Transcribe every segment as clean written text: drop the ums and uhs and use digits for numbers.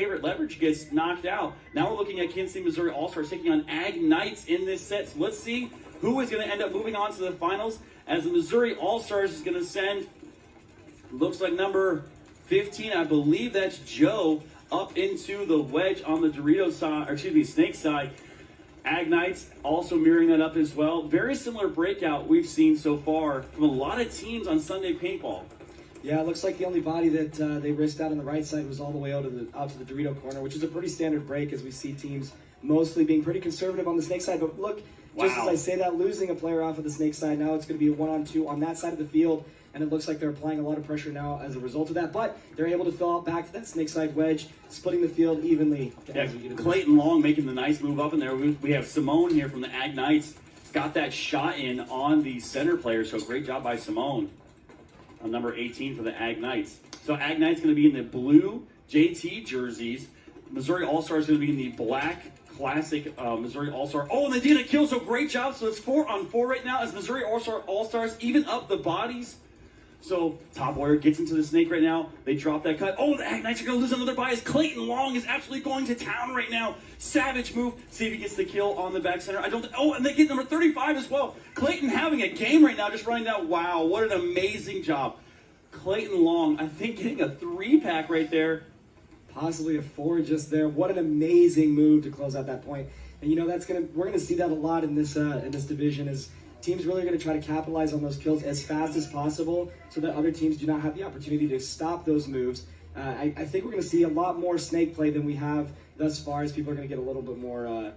favorite Leverage gets knocked out. Now we're looking at Kansas City, Missouri All-Stars taking on Ag Knights in this set. So let's see who is going to end up moving on to the finals, as the Missouri All-Stars is going to send, looks like number 15, I believe that's Joe, up into the wedge on the Dorito side, or excuse me, Snake side. Ag Knights also mirroring that up as well. Very similar breakout we've seen so far from a lot of teams on Sunday Paintball. Yeah, it looks like the only body that they risked out on the right side was all the way out to the Dorito corner, which is a pretty standard break, as we see teams mostly being pretty conservative on the Snake side. But look, just as I say that, losing a player off of the Snake side, now it's going to be a 1-on-2 on that side of the field, and it looks like they're applying a lot of pressure now as a result of that. But they're able to fill out back to that Snake side wedge, splitting the field evenly. Yeah, Clayton Long making the nice move up in there. We have Simone here from the Ag Knights. Got that shot in on the center player, so great job by Simone. On number 18 for the Ag Knights. So Ag Knights going to be in the blue JT jerseys. Missouri All-Stars going to be in the black classic Missouri All-Star. Oh, and they did a kill, so great job. So it's 4-on-4 right now as Missouri All-Stars even up the bodies. So Top Warrior gets into the Snake right now. They drop that cut. Oh, the Ag Knights are going to lose another bias. Clayton Long is absolutely going to town right now. Savage move. See if he gets the kill on the back center. Oh, and they get number 35 as well. Clayton having a game right now, just running down. Wow, what an amazing job. Clayton Long, I think, getting a 3-pack right there. Possibly a 4 just there. What an amazing move to close out that point. And we're gonna see that a lot in this division, as teams really are going to try to capitalize on those kills as fast as possible so that other teams do not have the opportunity to stop those moves. I think we're going to see a lot more Snake play than we have thus far, as people are going to get a little bit more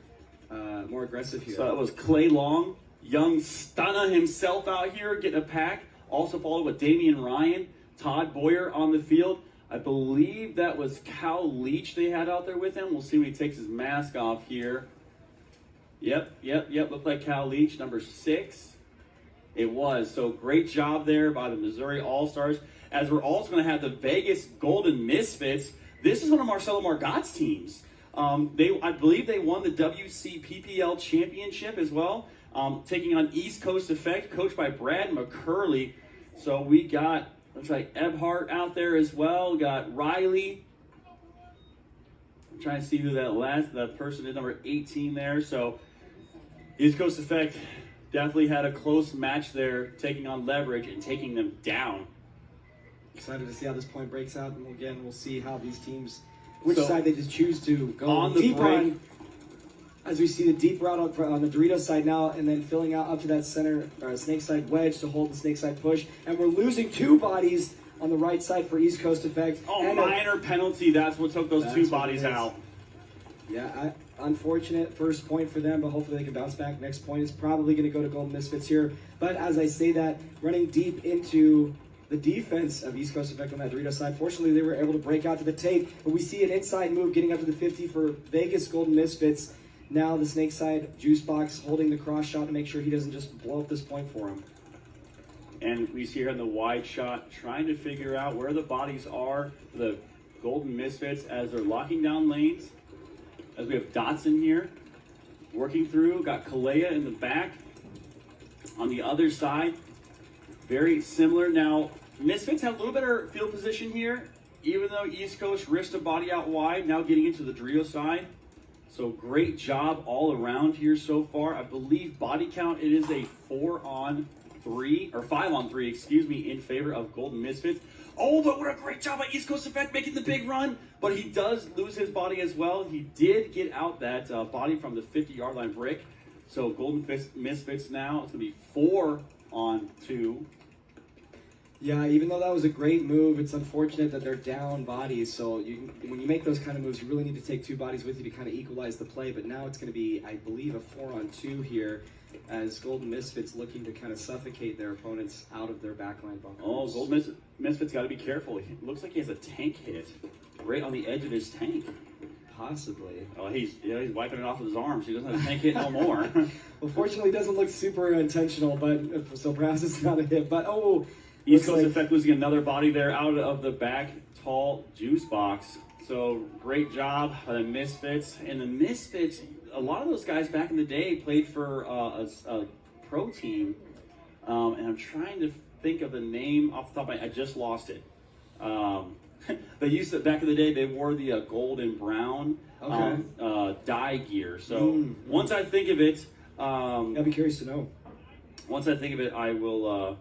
aggressive here. So that was Clay Long, young stunner himself out here, getting a pack. Also followed with Damian Ryan, Todd Boyer on the field. I believe that was Cal Leach they had out there with him. We'll see when he takes his mask off here. Yep. Looked like Cal Leach, number 6. It was. So great job there by the Missouri All-Stars. As we're also going to have the Vegas Golden Misfits. This is one of Marcelo Margot's teams. I believe they won the WCPPL championship as well, taking on East Coast Effect, coached by Brad McCurley. So we got, looks like Ebhart out there as well. We got Riley. I'm trying to see who that person is, number 18 there. So East Coast Effect definitely had a close match there, taking on Leverage and taking them down. Excited to see how this point breaks out, and again, we'll see how these teams, which side they just choose to go on deep on. As we see the deep route on the Dorito side now, and then filling out up to that center Snake side wedge to hold the Snake side push, and we're losing 2 bodies on the right side for East Coast Effect. Oh, and minor penalty. That's what took those 2 bodies out. Yeah, unfortunate first point for them, but hopefully they can bounce back. Next point is probably going to go to Golden Misfits here. But as I say that, running deep into the defense of East Coast Effect on that Dorito side, fortunately they were able to break out to the tape. But we see an inside move getting up to the 50 for Vegas Golden Misfits. Now the Snake side juice box holding the cross shot to make sure he doesn't just blow up this point for him. And we see here in the wide shot, trying to figure out where the bodies are for the Golden Misfits as they're locking down lanes. As we have Dotson here, working through. Got Kalea in the back. On the other side, very similar. Now, Misfits have a little better field position here, even though East Coast risked a body out wide, now getting into the Dorito side. So great job all around here so far. I believe body count, it is a 4-on-3, or 5-on-3, excuse me, in favor of Golden Misfits. Oh, but what a great job by East Coast Effect making the big run. But he does lose his body as well. He did get out that body from the 50-yard line brick. So Golden Misfits now, it's going to be 4-on-2. Yeah, even though that was a great move, it's unfortunate that they're down bodies. So when you make those kind of moves, you really need to take 2 bodies with you to kind of equalize the play. But now it's going to be, I believe, a 4-on-2 here, as Golden Misfits looking to kind of suffocate their opponents out of their backline bunkers. Oh, Golden Misfits got to be careful. It looks like he has a tank hit right on the edge of his tank. Possibly. Oh, he's wiping it off with his arms. He doesn't have a tank hit no more. Well, fortunately, it doesn't look super intentional, but so perhaps it's not a hit. But East Coast Effect losing another body there out of the back tall juice box. So great job by the Misfits. And the Misfits, a lot of those guys back in the day played for a pro team. And I'm trying to think of the name off the top of my head. I just lost it. they used to, back in the day, they wore the gold and brown dye gear. So once I think of it, I'd be curious to know. once I think of it, I will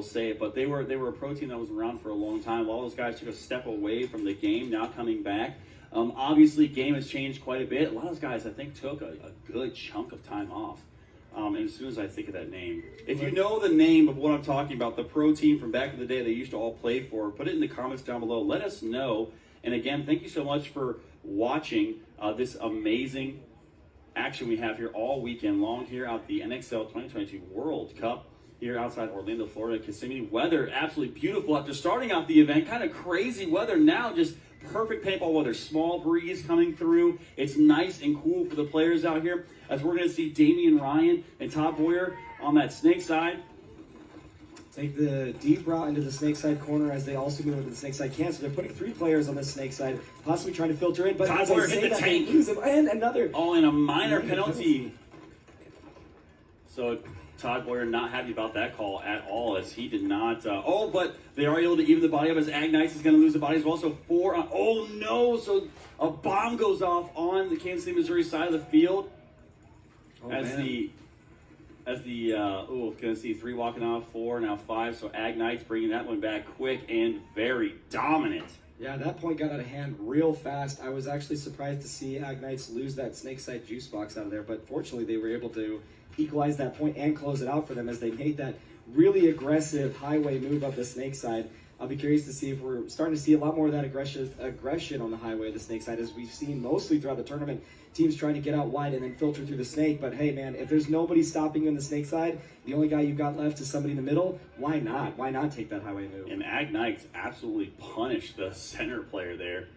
say it. But they were a pro team that was around for a long time. All those guys took a step away from the game, now coming back. Obviously, game has changed quite a bit. A lot of those guys, I think, took a good chunk of time off. And as soon as I think of that name, if you know the name of what I'm talking about, the pro team from back in the day they used to all play for, put it in the comments down below. Let us know. And again, thank you so much for watching this amazing action we have here all weekend long here at the NXL 2022 World Cup here outside Orlando, Florida. Kissimmee weather, absolutely beautiful after starting out the event. Kind of crazy weather now, just perfect paintball weather. Small breeze coming through. It's nice and cool for the players out here as we're going to see Damian Ryan and Todd Boyer on that snake side. Take the deep route into the snake side corner as they also move into the snake side can. So they're putting 3 players on the snake side, possibly trying to filter in. But Todd as Boyer I say hit the that, tank. they lose him. And another. Oh, and a minor penalty. So Todd Boyer not happy about that call at all, as he did not. But they are able to even the body up as Agnites is going to lose the body as well. So 4 on. Oh no! So a bomb goes off on the Kansas City, Missouri side of the field. Gonna see 3 walking off, 4 now 5. So Agnites bringing that one back quick and very dominant. Yeah, that point got out of hand real fast. I was actually surprised to see Agnites lose that snake side juice box out of there, but fortunately they were able to equalize that point and close it out for them as they made that really aggressive highway move up the snake side. I'll be curious to see if we're starting to see a lot more of that aggression on the highway of the snake side, as we've seen mostly throughout the tournament. Teams trying to get out wide and then filter through the snake. But hey, man, if there's nobody stopping you on the snake side, the only guy you've got left is somebody in the middle. Why not? Why not take that highway move? And Agnites absolutely punished the center player there.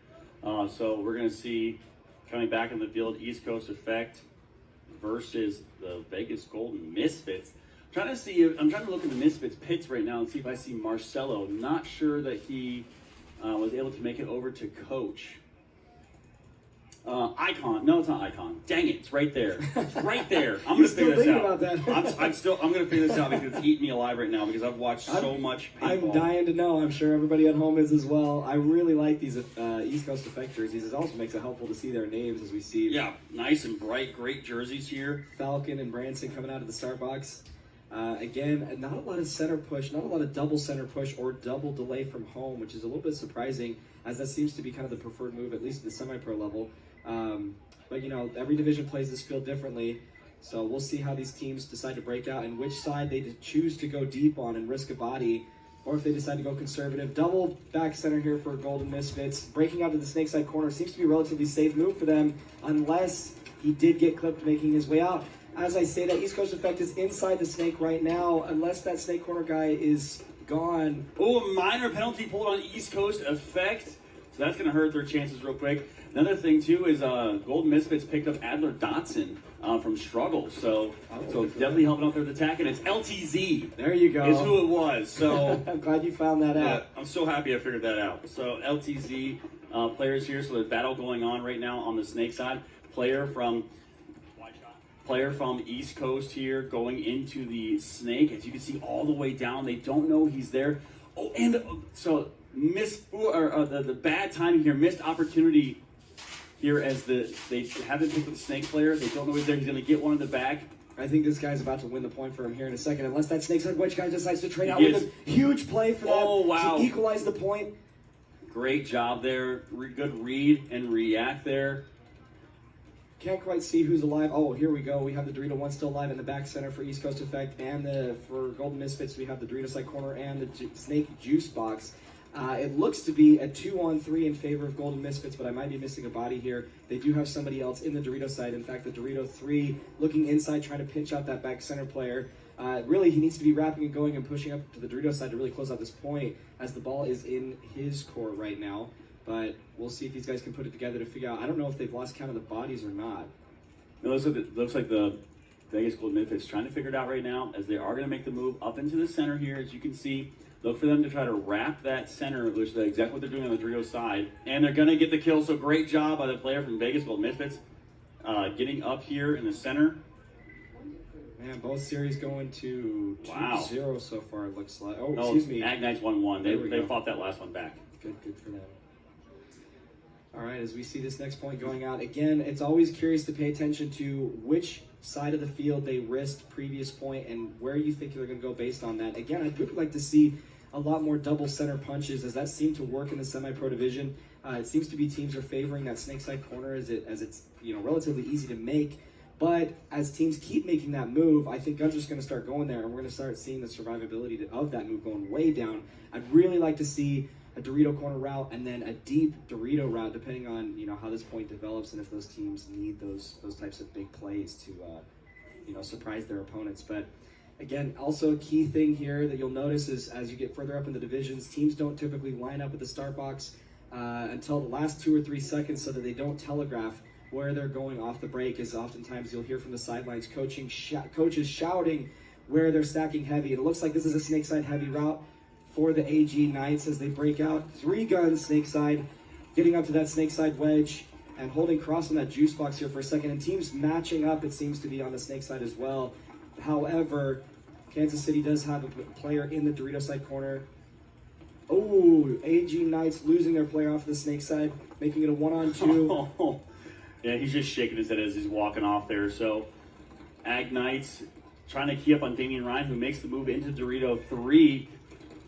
So we're going to see coming back in the field, East Coast Effect versus the Vegas Golden Misfits. I'm trying to look at the Misfits pits right now and see if I see Marcelo. Not sure that he was able to make it over to coach. Icon. No, it's not Icon. Dang it, it's right there. It's right there. I'm going to figure this out. About that. I'm going to figure this out because it's eating me alive right now because I've watched so much paintball. I'm dying to know. I'm sure everybody at home is as well. I really like these East Coast Effect jerseys. It also makes it helpful to see their names as we see. Yeah, nice and bright. Great jerseys here. Falcon and Branson coming out of the start box. Again, not a lot of center push, not a lot of double center push or double delay from home, which is a little bit surprising, as that seems to be kind of the preferred move, at least at the semi-pro level. But, you know, every division plays this field differently, so we'll see how these teams decide to break out and which side they choose to go deep on and risk a body, or if they decide to go conservative. Double back center here for Golden Misfits. Breaking out to the snake side corner seems to be a relatively safe move for them, unless he did get clipped making his way out. As I say, that East Coast Effect is inside the snake right now, unless that snake corner guy is gone. Oh, a minor penalty pulled on East Coast Effect. So that's going to hurt their chances real quick. Another thing, too, is Golden Misfits picked up Adler Dotson from Struggles. So definitely helping out their attack. And it's LTZ. There you go. Is who it was. So I'm glad you found that out. I'm so happy I figured that out. So LTZ players here. So there's battle going on right now on the snake side. Player from East Coast here going into the snake. As you can see all the way down, they don't know he's there. Oh, and so the bad timing here, missed opportunity here as they haven't picked up the snake player. They don't know he's there. He's going to get one in the back. I think this guy's about to win the point for him here in a second, unless that snake side wedge guy decides to trade out with him. Huge play for that to equalize the point. Great job there. Good read and react there. Can't quite see who's alive. Oh, here we go. We have the Dorito 1 still alive in the back center for East Coast Effect, and for Golden Misfits, we have the Dorito side corner and the snake juice box. It looks to be a 2-on-3 in favor of Golden Misfits, but I might be missing a body here. They do have somebody else in the Dorito side. In fact, the Dorito 3 looking inside, trying to pinch out that back center player. Really, he needs to be wrapping and going and pushing up to the Dorito side to really close out this point, as the ball is in his court right now. But we'll see if these guys can put it together to figure out. I don't know if they've lost count of the bodies or not. It looks like the Vegas Golden Misfits trying to figure it out right now, as they are going to make the move up into the center here. As you can see, look for them to try to wrap that center, which is exactly what they're doing on the Dorito side. And they're going to get the kill, so great job by the player from Vegas Golden Misfits getting up here in the center. Man, both series going to 2-0 so far, it looks like. Oh, excuse me. Agnites 1-1. They fought that last one back. Good for them. All right, as we see this next point going out, again, it's always curious to pay attention to which side of the field they risked previous point and where you think they're going to go based on that. Again, I'd really like to see a lot more double center punches, as that seemed to work in the semi-pro division. It seems to be teams are favoring that snake side corner as it's relatively easy to make. But as teams keep making that move, I think guns are just going to start going there, and we're going to start seeing the survivability of that move going way down. I'd really like to see a Dorito corner route and then a deep Dorito route, depending on how this point develops and if those teams need those types of big plays to surprise their opponents. But again, also a key thing here that you'll notice is as you get further up in the divisions, teams don't typically line up at the start box until the last 2 or 3 seconds, so that they don't telegraph where they're going off the break. As oftentimes you'll hear from the sidelines coaches shouting where they're stacking heavy. And it looks like this is a snake side heavy route for the AG Knights as they break out 3 guns snake side, getting up to that snake side wedge and holding cross on that juice box here for a second. And teams matching up, it seems to be, on the snake side as well. However, Kansas City does have a player in the Dorito side corner. Oh, AG Knights losing their player off the snake side, making it a 1-on-2. Oh, yeah, he's just shaking his head as he's walking off there. So, Ag Knights trying to key up on Damian Ryan, who makes the move into Dorito 3.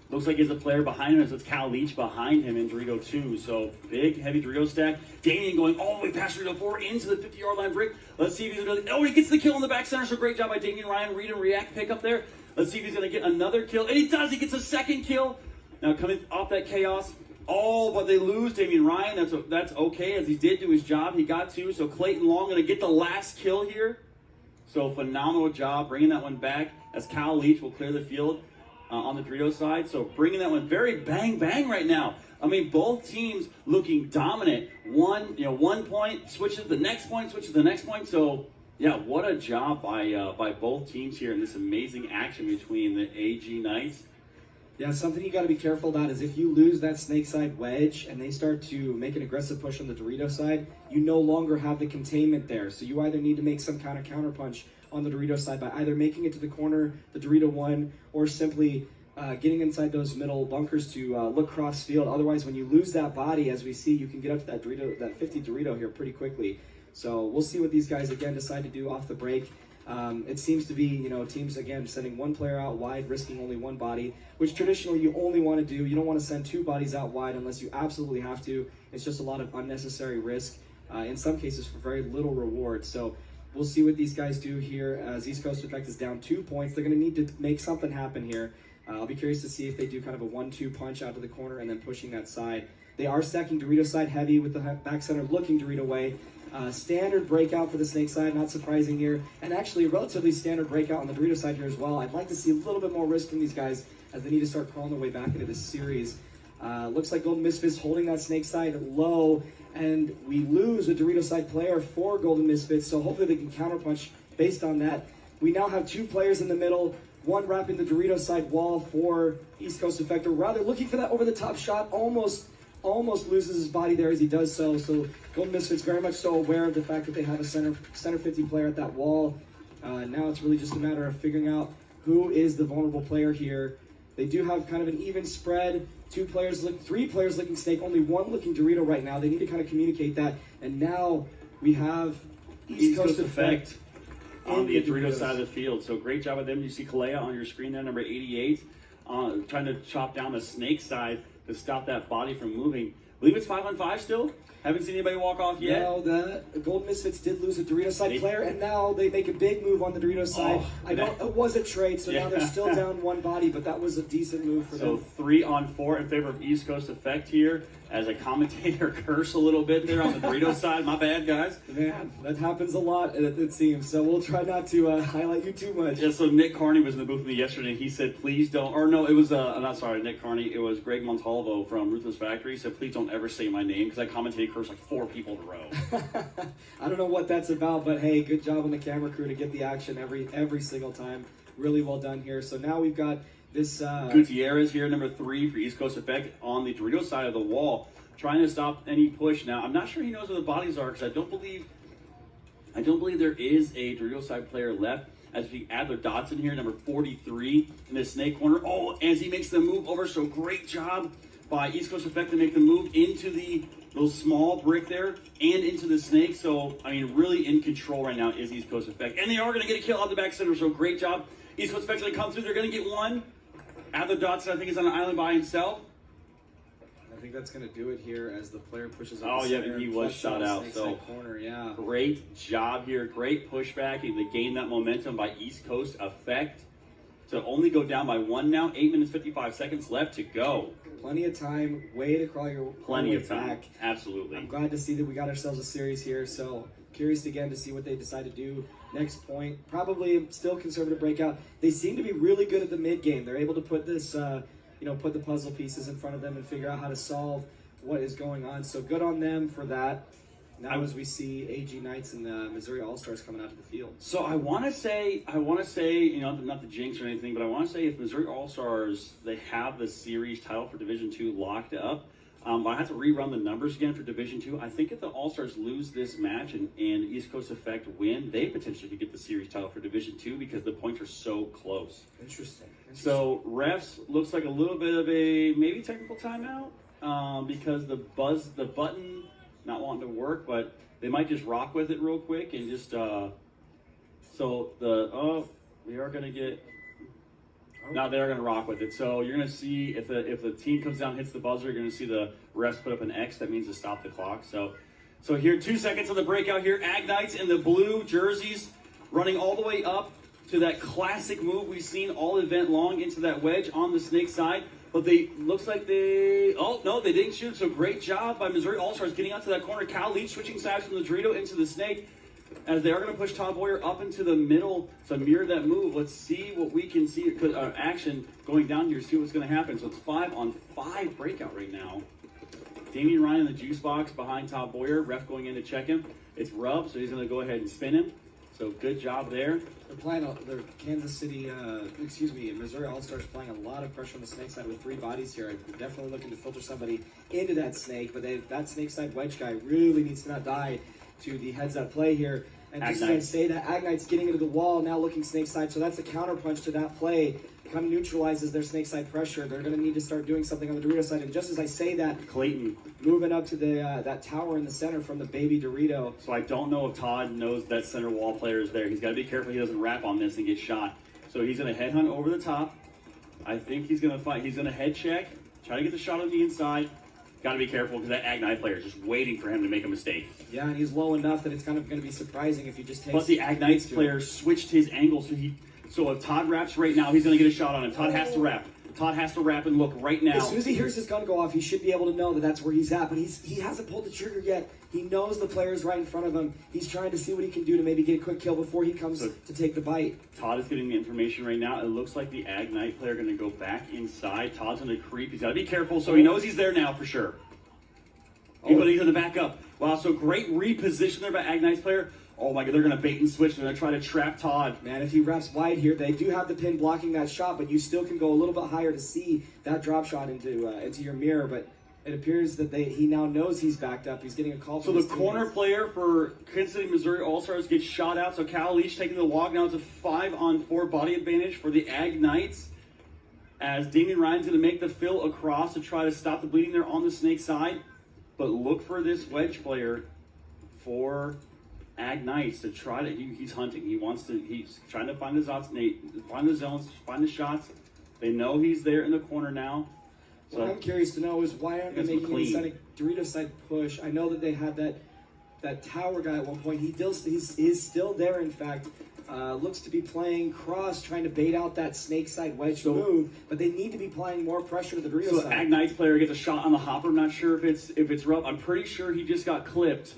Looks like he's a player behind him, so it's Cal Leach behind him in Dorito 2. So, big, heavy Dorito stack. Damian going all the way past Dorito 4 into the 50-yard line break. Let's see if he's going to... Oh, he gets the kill in the back center, so great job by Damian Ryan. Read and react pick up there. Let's see if he's going to get another kill. And he does. He gets a second kill. Now, coming off that chaos. Oh, but they lose Damian Ryan. That's okay, as he did do his job. He got 2. So, Clayton Long going to get the last kill here. So, phenomenal job bringing that one back as Cal Leach will clear the field on the Dorito side. So bringing that one very bang right now. I mean, both teams looking dominant. 1 point switches to the next point, switches to the next point. So yeah, what a job by both teams here in this amazing action between the AG Knights. Yeah, something you got to be careful about is if you lose that snake side wedge and they start to make an aggressive push on the Dorito side, you no longer have the containment there. So you either need to make some kind of counter punch on the Dorito side by either making it to the corner, the Dorito 1, or simply getting inside those middle bunkers to look cross field. Otherwise, when you lose that body, as we see, you can get up to that Dorito, that 50 Dorito here pretty quickly. So we'll see what these guys again decide to do off the break. It seems to be, teams again sending 1 player out wide, risking only 1 body, which traditionally you only want to do. You don't want to send 2 bodies out wide unless you absolutely have to. It's just a lot of unnecessary risk, in some cases for very little reward. So we'll see what these guys do here as East Coast Effect is down 2 points. They're going to need to make something happen here. I'll be curious to see if they do kind of a 1-2 punch out to the corner and then pushing that side. They are stacking Dorito side heavy with the back center looking Dorito way. Standard breakout for the snake side, not surprising here. And actually a relatively standard breakout on the Dorito side here as well. I'd like to see a little bit more risk from these guys as they need to start crawling their way back into this series. Looks like Golden Misfits holding that snake side low. And we lose a Dorito side player for Golden Misfits, so hopefully they can counterpunch based on that. We now have 2 players in the middle, 1 wrapping the Dorito side wall for East Coast Effector. Rather looking for that over-the-top shot, almost loses his body there as he does so. So Golden Misfits very much so aware of the fact that they have a center 50 player at that wall. Now it's really just a matter of figuring out who is the vulnerable player here. They do have kind of an even spread. 3 players looking snake, only 1 looking Dorito right now. They need to kind of communicate that. And now we have East Coast Effect on the Dorito side of the field. So great job with them. You see Kalea on your screen there, number 88, trying to chop down the snake side to stop that body from moving. I believe it's 5-on-5 still. Haven't seen anybody walk off yet. No, the Golden Misfits did lose a Dorito side player, and now they make a big move on the Dorito side. It was a trade, so now they're still down 1 body, but that was a decent move for them. So 3-on-4 in favor of East Coast Effect here, as a commentator curse a little bit there on the Dorito side. My bad, guys. Man, that happens a lot, it seems. So we'll try not to highlight you too much. Yeah, so Nick Carney was in the booth with me yesterday. He said, please don't, or no, it was, not sorry, Nick Carney. It was Greg Montalvo from Ruthless Factory. He said, please don't ever say my name, because I commentated curse like 4 people in a row. I don't know what that's about, but hey, good job on the camera crew to get the action every single time. Really well done here. So now we've got this... Gutierrez here, number 3 for East Coast Effect on the Dorito side of the wall, trying to stop any push. Now, I'm not sure he knows where the bodies are, because I don't believe there is a Dorito side player left. As we add their Dotson here, number 43 in the snake corner. Oh, as he makes the move over, so great job by East Coast Effect to make the move into the little small brick there and into the snake. So, I mean, really in control right now is East Coast Effect. And they are going to get a kill out the back center, so great job. East Coast Effect's going to come through. They're going to get one. Adler Dotson, I think, is on an island by himself. I think that's going to do it here as the player pushes up. Oh, yeah, but he was shot out. So, corner, yeah. Great job here. Great pushback. And they gained that momentum by East Coast Effect to only go down by one now. 8 minutes, 55 seconds left to go. Plenty of time. Way to crawl your Plenty way of time. back. Absolutely. I'm glad to see that we got ourselves a series here. So curious again to see what they decide to do next point. Probably still conservative breakout. They seem to be really good at the mid game. They're able to put this, put the puzzle pieces in front of them and figure out how to solve what is going on. So good on them for that. Now as we see AG Knights and the Missouri Allstars coming out to the field. So I want to say, not the jinx or anything, but I want to say if Missouri All-Stars, they have the series title for Division II locked up. I have to rerun the numbers again for Division II. I think if the All-Stars lose this match and East Coast Effect win, they potentially could get the series title for Division II because the points are so close. Interesting. So refs looks like a little bit of a maybe technical timeout because the button not wanting to work, but they might just rock with it real quick and just we are gonna get. Now they're going to rock with it. So you're going to see if the team comes down and hits the buzzer, you're going to see the refs put up an X. That means to stop the clock. So here, 2 seconds of the breakout here. Ag Knights in the blue jerseys running all the way up to that classic move we've seen all event long into that wedge on the snake side. But they didn't shoot. So great job by Missouri All-Stars getting out to that corner. Cal Leach switching sides from the Dorito into the snake. As they are going to push Todd Boyer up into the middle to mirror that move. Let's see what we can see. Action going down here, see what's going to happen. So it's 5-on-5 breakout right now. Damian Ryan in the juice box behind Todd Boyer. Ref going in to check him. It's Rub, so he's going to go ahead and spin him. So good job there. They're Missouri All-Stars playing a lot of pressure on the snake side with 3 bodies here. I'm definitely looking to filter somebody into that snake, but that snake side wedge guy really needs to not die to the heads-up play here. And just to say that Ag Knight's getting into the wall, now looking snake side, so that's a counterpunch to that play. Kind of neutralizes their snake side pressure. They're going to need to start doing something on the Dorito side. And just as I say that, Clayton moving up to the that tower in the center from the baby Dorito. So I don't know if Todd knows that center wall player is there. He's got to be careful he doesn't wrap on this and get shot. So he's going to headhunt over the top. I think he's going to fight. He's going to head check, try to get the shot on the inside. Got to be careful because that Ag Knight player is just waiting for him to make a mistake. Yeah, and he's low enough that it's kind of going to be surprising if he just takes. Plus the Ag Knights player switched his angle, so if Todd wraps right now, he's going to get a shot on him. Todd has to wrap. Todd has to wrap and look right now. As soon as he hears his gun go off, he should be able to know that that's where he's at. But he hasn't pulled the trigger yet. He knows the player's right in front of him. He's trying to see what he can do to maybe get a quick kill before he comes to take the bite. Todd is getting the information right now. It looks like the Ag Knight player going to go back inside. Todd's going to creep. He's got to be careful, so he knows he's there now for sure. But he's going to back up. Wow, so great reposition there by Ag Knight's player. Oh my God, they're going to bait and switch. They're going to try to trap Todd. Man, if he wraps wide here, they do have the pin blocking that shot, but you still can go a little bit higher to see that drop shot into your mirror. But it appears that he now knows he's backed up. He's getting a call from So the corner player for Kansas City, Missouri All-Stars gets shot out. So Cal Leach taking the walk. Now it's a 5-on-4 body advantage for the Ag Knights. As Damian Ryan's going to make the fill across to try to stop the bleeding there on the snake side. But look for this wedge player for Ag Knights to try to. He's hunting. He's trying to find the zones, find the zones, find the shots. They know he's there in the corner now. So what I'm curious to know is why aren't they making any Sonic Dorito side push? I know that they had that tower guy at one point. He's still there. In fact, looks to be playing cross, trying to bait out that snake side wedge move. But they need to be applying more pressure to the Dorito side. So Ag Knights player gets a shot on the hopper. I'm not sure if it's rough. I'm pretty sure he just got clipped.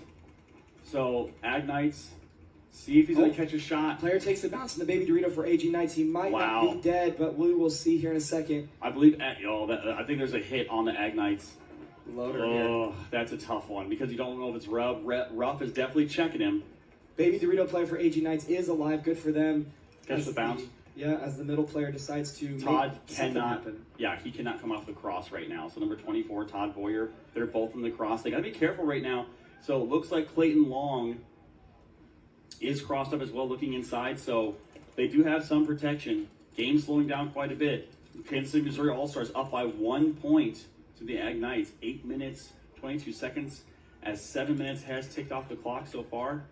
So Ag Knights, see if he's going to catch a shot. Player takes the bounce in the baby Dorito for AG Knights. He might not be dead, but we will see here in a second. I believe. I think there's a hit on the Ag Knights. Loader here. That's a tough one because you don't know if it's rough. Ruff is definitely checking him. Baby Dorito player for AG Knights is alive. Good for them. Catch the bounce. As the middle player decides to Todd make cannot happen. Yeah, he cannot come off the cross right now. So number 24, Todd Boyer, they're both in the cross. They got to be careful right now. So it looks like Clayton Long is crossed up as well, looking inside. So they do have some protection. Game slowing down quite a bit. Kansas City, Missouri All-Stars up by 1 point. to the Ag Knights. 8 minutes, 22 seconds, as 7 minutes has ticked off the clock so far.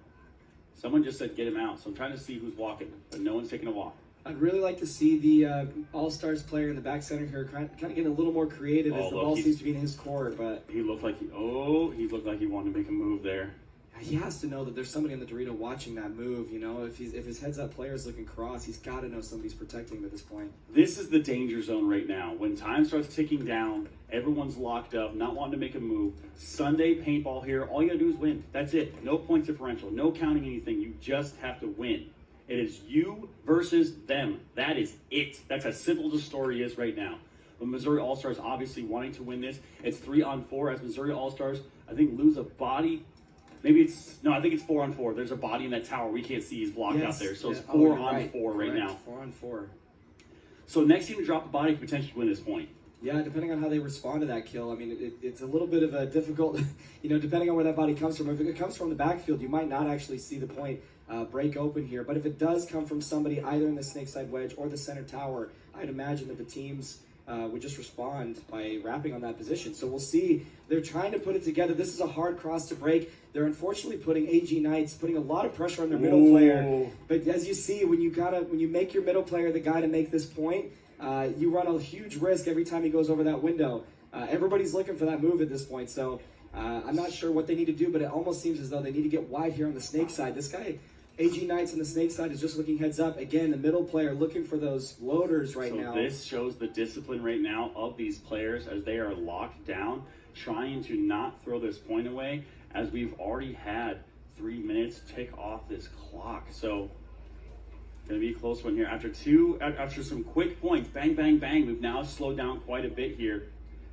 Someone just said get him out, so I'm trying to see who's walking, but no one's taking a walk. I'd really like to see the All-Stars player in the back center here kind of getting a little more creative as the ball seems to be in his court, but he looked like he wanted to make a move there. He has to know that there's somebody in the Dorito watching that move. You know, if his heads-up player is looking cross, he's got to know somebody's protecting him at this point. This is the danger zone right now. When time starts ticking down, everyone's locked up, not wanting to make a move. Sunday paintball here. All you got to do is win. That's it. No points differential. No counting anything. You just have to win. It is you versus them. That is it. That's as simple the story is right now. The Missouri All-Stars obviously wanting to win this. It's 3-on-4 as Missouri All-Stars, I think, lose a body. I think it's 4-on-4. There's a body in that tower we can't see. He's blocked out there. So it's 4-on-4 right now. 4-on-4. So next team to drop a body could potentially win this point. Yeah, depending on how they respond to that kill. I mean, it's a little bit of a difficult, depending on where that body comes from. If it comes from the backfield, you might not actually see the point break open here. But if it does come from somebody either in the snake side wedge or the center tower, I'd imagine that the teams would just respond by wrapping on that position. So we'll see. They're trying to put it together. This is a hard cross to break. They're unfortunately putting AG Knights, putting a lot of pressure on their middle player. But as you see, when you make your middle player the guy to make this point, you run a huge risk every time he goes over that window. Everybody's looking for that move at this point. So I'm not sure what they need to do, but it almost seems as though they need to get wide here on the snake side. This guy, AG Knights on the snake side, is just looking heads up. Again, the middle player looking for those loaders right now. So this shows the discipline right now of these players as they are locked down, trying to not throw this point away, as we've already had 3 minutes tick off this clock. So going to be a close one here. After some quick points, bang, bang, bang, we've now slowed down quite a bit here.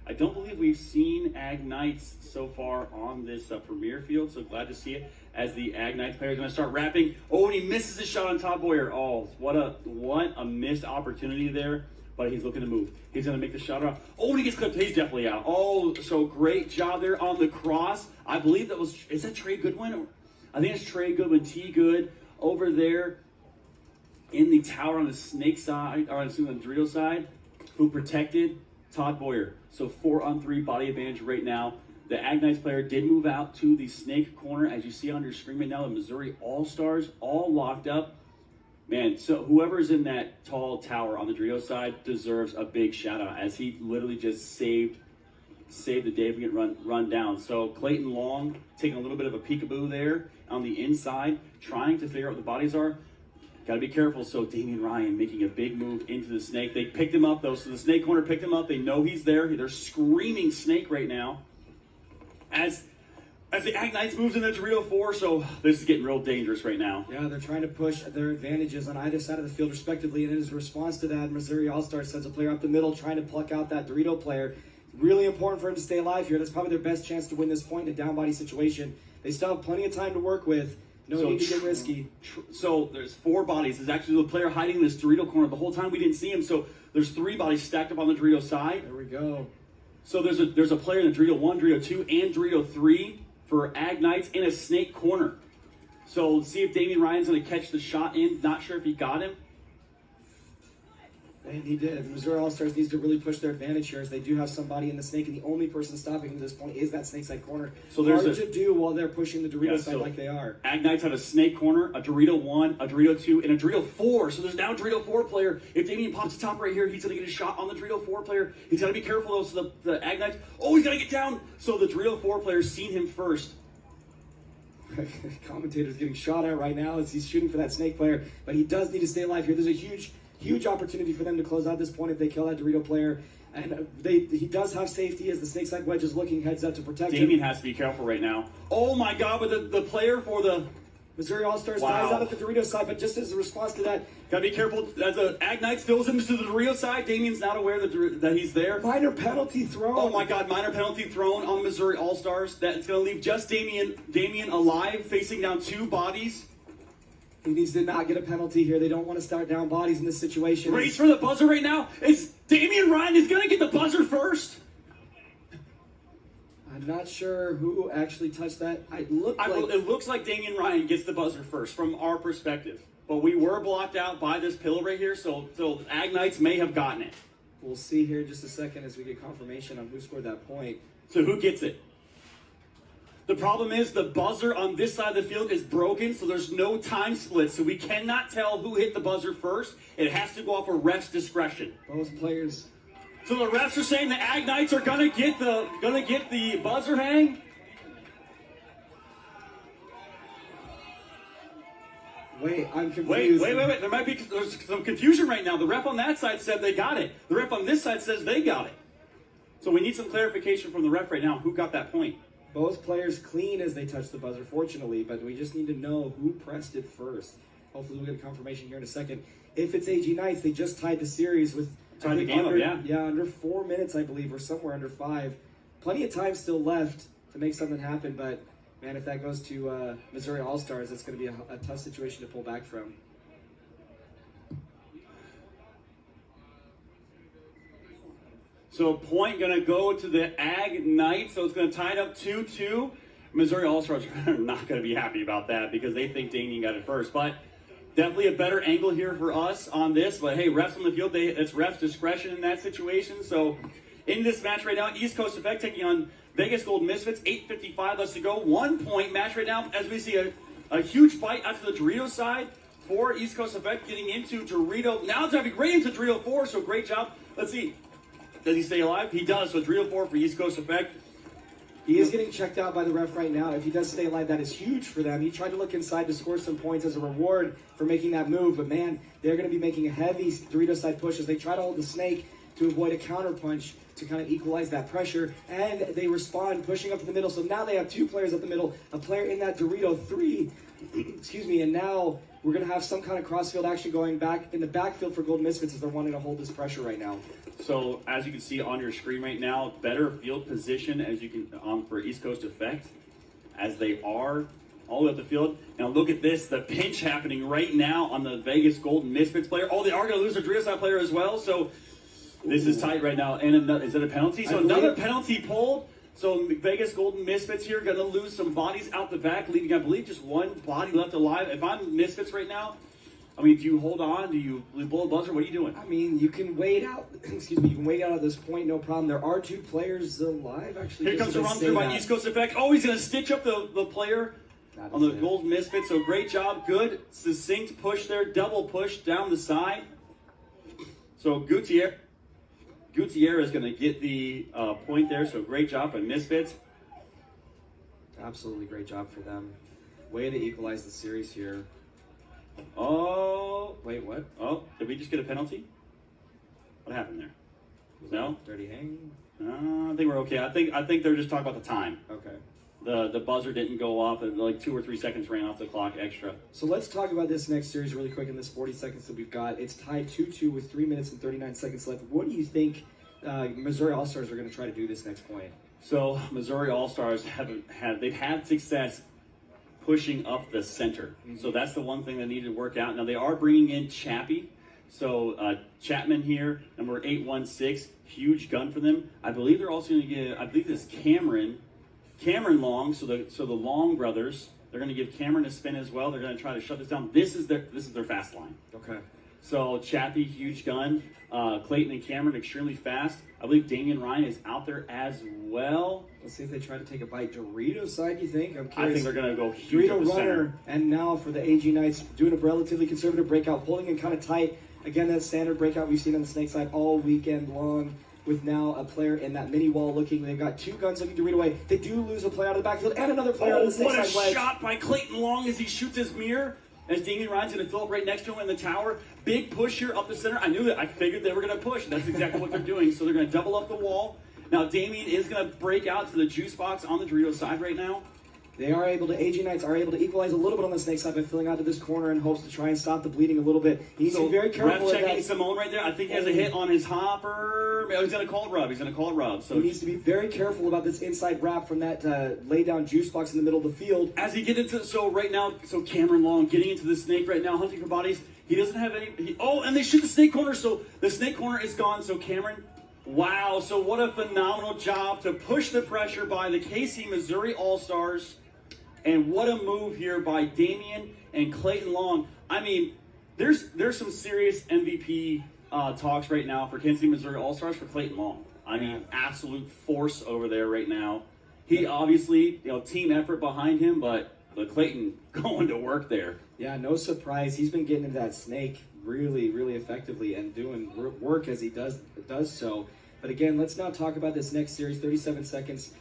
I don't believe we've seen Ag Knights so far on this premier field, so glad to see it as the Ag Knights player is going to start wrapping. Oh, and he misses his shot on Todd Boyer. Oh, what a missed opportunity there, but he's looking to move. He's going to make the shot out. Oh, and he gets clipped. He's definitely out. Oh, so great job there on the cross. I believe is that Trey Goodwin? I think it's Trey Goodwin, T. Good, over there in the tower on the snake side, or on the Dorito side, who protected Todd Boyer. So 4-on-3 body advantage right now. The Ag Knights player did move out to the snake corner, as you see on your screen right now. The Missouri All-Stars all locked up. Man, so whoever's in that tall tower on the Dorito side deserves a big shout out, as he literally just saved the day from getting run down. So Clayton Long taking a little bit of a peekaboo there on the inside, trying to figure out what the bodies are. Got to be careful. So Damian Ryan making a big move into the snake. They picked him up, though. So the snake corner picked him up. They know he's there. They're screaming snake right now. As the Ag Knights moves into Dorito 4, so this is getting real dangerous right now. Yeah, they're trying to push their advantages on either side of the field respectively, and in response to that, Missouri All-Stars sends a player up the middle trying to pluck out that Dorito player. Really important for him to stay alive here. That's probably their best chance to win this point in a down body situation. They still have plenty of time to work with. No need to get risky. So there's 4 bodies. There's actually the player hiding in this Dorito corner. The whole time we didn't see him. So there's 3 bodies stacked up on the Dorito side. There we go. So there's a player in the Dorito 1, Dorito 2, and Dorito 3 for Ag Knights in a snake corner. So let's see if Damian Ryan's going to catch the shot in. Not sure if he got him. And he did. Missouri All-Stars needs to really push their advantage here, as they do have somebody in the snake, and the only person stopping him at this point is that snake side corner. So there's hard to do while they're pushing the Dorito side like they are. Ag Knights have a snake corner, a Dorito 1, a Dorito 2, and a Dorito 4. So there's now a Dorito 4 player. If Damian pops the top right here, he's going to get a shot on the Dorito 4 player. He's got to be careful, though. So the Ag Knights, he's got to get down. So the Dorito 4 player's seen him first. Commentator's getting shot at right now as he's shooting for that snake player, but he does need to stay alive here. There's a huge opportunity for them to close out this point if they kill that Dorito player. And he does have safety as the snake side wedge is looking heads up to protect him. Damian has to be careful right now. Oh my God, but the player for the Missouri All-Stars dies out at the Dorito side, but just as a response to that, gotta be careful. As the Ag Knights fills into the Dorito side, Damian's not aware that he's there. Minor penalty thrown. Oh my God, minor penalty thrown on the Missouri All-Stars. That's gonna leave just Damian alive, facing down 2 bodies. He needs to not get a penalty here. They don't want to start down bodies in this situation. Race for the buzzer right now. It's Damian Ryan is gonna get the buzzer first. I'm not sure who actually touched that. It looks like Damian Ryan gets the buzzer first from our perspective. But we were blocked out by this pillar right here, so Ag Knights may have gotten it. We'll see here in just a second as we get confirmation on who scored that point. So who gets it? The problem is the buzzer on this side of the field is broken, so there's no time split. So we cannot tell who hit the buzzer first. It has to go off a ref's discretion. Both players. So the refs are saying the Ag Knights are gonna get the buzzer hang. Wait, I'm confused. Wait. There's some confusion right now. The ref on that side said they got it. The ref on this side says they got it. So we need some clarification from the ref right now. Who got that point? Both players clean as they touch the buzzer, fortunately, but we just need to know who pressed it first. Hopefully we'll get confirmation here in a second. If it's AG Knights, they just tied the series with Tied the game up, yeah. Yeah, under 4 minutes, I believe, or somewhere under 5. Plenty of time still left to make something happen, but man, if that goes to Missouri Allstars, it's going to be a tough situation to pull back from. So point going to go to the Ag Knights, so it's going to tie it up 2-2. Missouri All-Stars are not going to be happy about that because they think Damien got it first. But definitely a better angle here for us on this. But hey, refs on the field, it's refs' discretion in that situation. So in this match right now, East Coast Effect taking on Vegas Gold Misfits, 8:55 left to go. 1 point match right now as we see a huge bite out to the Dorito side for East Coast Effect getting into Dorito. Now driving right into Dorito 4, so great job. Let's see. Does he stay alive? He does. So Dorito 4 for East Coast Effect. He is getting checked out by the ref right now. If he does stay alive, that is huge for them. He tried to look inside to score some points as a reward for making that move, but man, they're going to be making a heavy Dorito side push as they try to hold the snake to avoid a counter punch to kind of equalize that pressure, and they respond pushing up to the middle. So now they have 2 players up the middle, a player in that Dorito 3, excuse me, and now we're going to have some kind of crossfield action going back in the backfield for Gold Misfits as they're wanting to hold this pressure right now. So as you can see on your screen right now, better field position as you can for East Coast Effect as they are all the way up the field. Now look at this, the pinch happening right now on the Vegas Golden Misfits player. Oh, they are going to lose their Dorito side player as well. So this is tight right now. And is it a penalty? So another penalty pulled. So Vegas Golden Misfits here going to lose some bodies out the back, leaving, I believe, just 1 body left alive. If I'm Misfits right now, I mean, do you hold on? Do you blow a buzzer? What are you doing? I mean, you can wait out. Excuse me. You can wait out at this point, no problem. There are 2 players alive, actually. Here comes a run through by East Coast Effect. Oh, he's going to stitch up the player on the Gold Misfits. So great job. Good, succinct push there. Double push down the side. So Gutierrez is going to get the point there. So great job by Misfits. Absolutely great job for them. Way to equalize the series here. Oh, wait, what? Oh, did we just get a penalty? What happened there? No? Dirty hang? I think we're okay. I think they're just talking about the time. Okay. The buzzer didn't go off, and like 2 or 3 seconds ran off the clock extra. So let's talk about this next series really quick in this 40 seconds that we've got. It's tied 2-2 with 3 minutes and 39 seconds left. What do you think Missouri All-Stars are going to try to do this next point? So Missouri All-Stars they've had success pushing up the center. So that's the one thing they need to work out. Now they are bringing in Chappie. So Chapman here, number 816, huge gun for them. I believe they're also going to get, I believe this Cameron Long, so the Long brothers, they're going to give Cameron a spin as well. They're going to try to shut this down. This is their fast line. Okay. So Chappie, huge gun. Clayton and Cameron, extremely fast. I believe Damian Ryan is out there as well. Let's see if they try to take a bite. Dorito side, you think? I'm curious. I think they're going to go huge Dorito up the runner, center. and now for the AG Knights, doing a relatively conservative breakout, pulling in kind of tight. Again, that standard breakout we've seen on the snake side all weekend long, with now a player in that mini wall looking. They've got 2 guns looking to read away. They do lose a player out of the backfield and another player on the snake what side a wedge. shot by Clayton Long as he shoots his mirror. As Damian Ryan's going to fill up right next to him in the tower. Big push here up the center. I figured they were going to push. That's exactly what they're doing. So they're going to double up the wall. Now Damian is going to break out to the juice box on the Dorito side right now. AG Knights are able to equalize a little bit on the snake side by filling out to this corner in hopes to try and stop the bleeding a little bit. He needs to be very careful. Ref checking Simone right there. I think he has a hit on his hopper. He's going to call it rub. So he needs to be very careful about this inside wrap from that lay down juice box in the middle of the field. As he gets into, so Cameron Long getting into the snake right now, hunting for bodies. He doesn't have any, and they shoot the snake corner, so the snake corner is gone. So Cameron, wow, so what a phenomenal job to push the pressure by the KC Missouri All-Stars. And what a move here by Damian and Clayton Long. I mean, there's some serious MVP talks right now for Kansas City, Missouri All-Stars for Clayton Long. I mean, absolute force over there right now. He obviously, team effort behind him, but Clayton going to work there. Yeah, no surprise. He's been getting into that snake really, really effectively and doing work as he does so. But again, let's now talk about this next series. 37 seconds.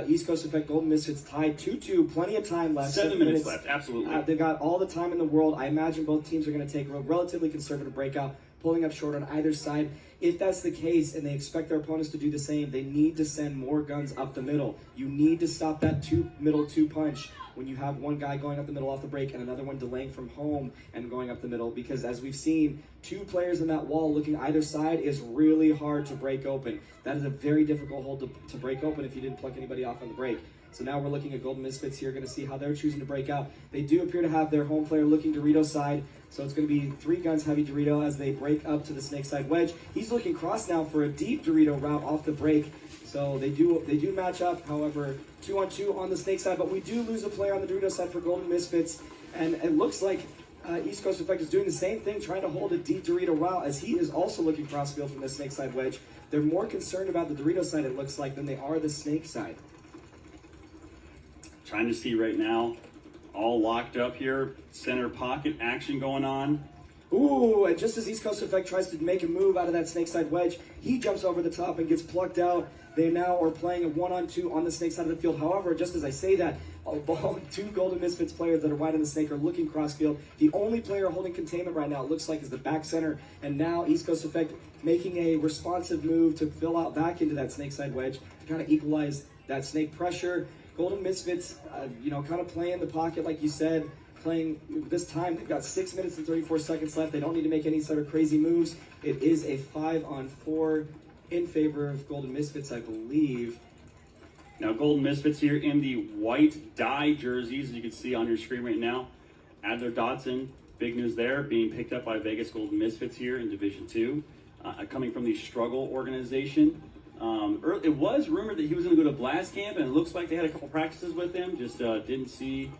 East Coast Effect Golden Misfits tied 2-2. Plenty of time left. 7 minutes left, absolutely. They've got all the time in the world. I imagine both teams are going to take a relatively conservative breakout, pulling up short on either side. If that's the case and they expect their opponents to do the same, they need to send more guns up the middle. You need to stop that middle two punch when you have one guy going up the middle off the break and another one delaying from home and going up the middle, because as we've seen, 2 players in that wall looking either side is really hard to break open. That is a very difficult hole to break open if you didn't pluck anybody off on the break. So now we're looking at Golden Misfits here, going to see how they're choosing to break out. They do appear to have their home player looking Dorito side, so it's going to be 3 guns heavy Dorito as they break up to the snake side wedge. He's looking cross now for a deep Dorito route off the break. So they do match up, however, 2-on-2 on the snake side, but we do lose a player on the Dorito side for Golden Misfits, and it looks like East Coast Effect is doing the same thing, trying to hold a deep Dorito route as he is also looking crossfield from the snake side wedge. They're more concerned about the Dorito side, it looks like, than they are the snake side. Trying to see right now, all locked up here, center pocket action going on. Ooh, and just as East Coast Effect tries to make a move out of that snake side wedge, he jumps over the top and gets plucked out. They now are playing a 1-on-2 on the snake side of the field. However, just as I say that, all 2 Golden Misfits players that are wide on the snake are looking crossfield. The only player holding containment right now, it looks like, is the back center. And now East Coast Effect making a responsive move to fill out back into that snake side wedge to kind of equalize that snake pressure. Golden Misfits, kind of playing the pocket like you said, playing this time. They've got 6 minutes and 34 seconds left. They don't need to make any sort of crazy moves. It is a 5-on-4 in favor of Golden Misfits, I believe. Now, Golden Misfits here in the white dye jerseys, as you can see on your screen right now. Adler Dotson, big news there, being picked up by Vegas Golden Misfits here in Division 2, coming from the Struggle organization. It was rumored that he was going to go to Blast Camp, and it looks like they had a couple practices with him, just didn't see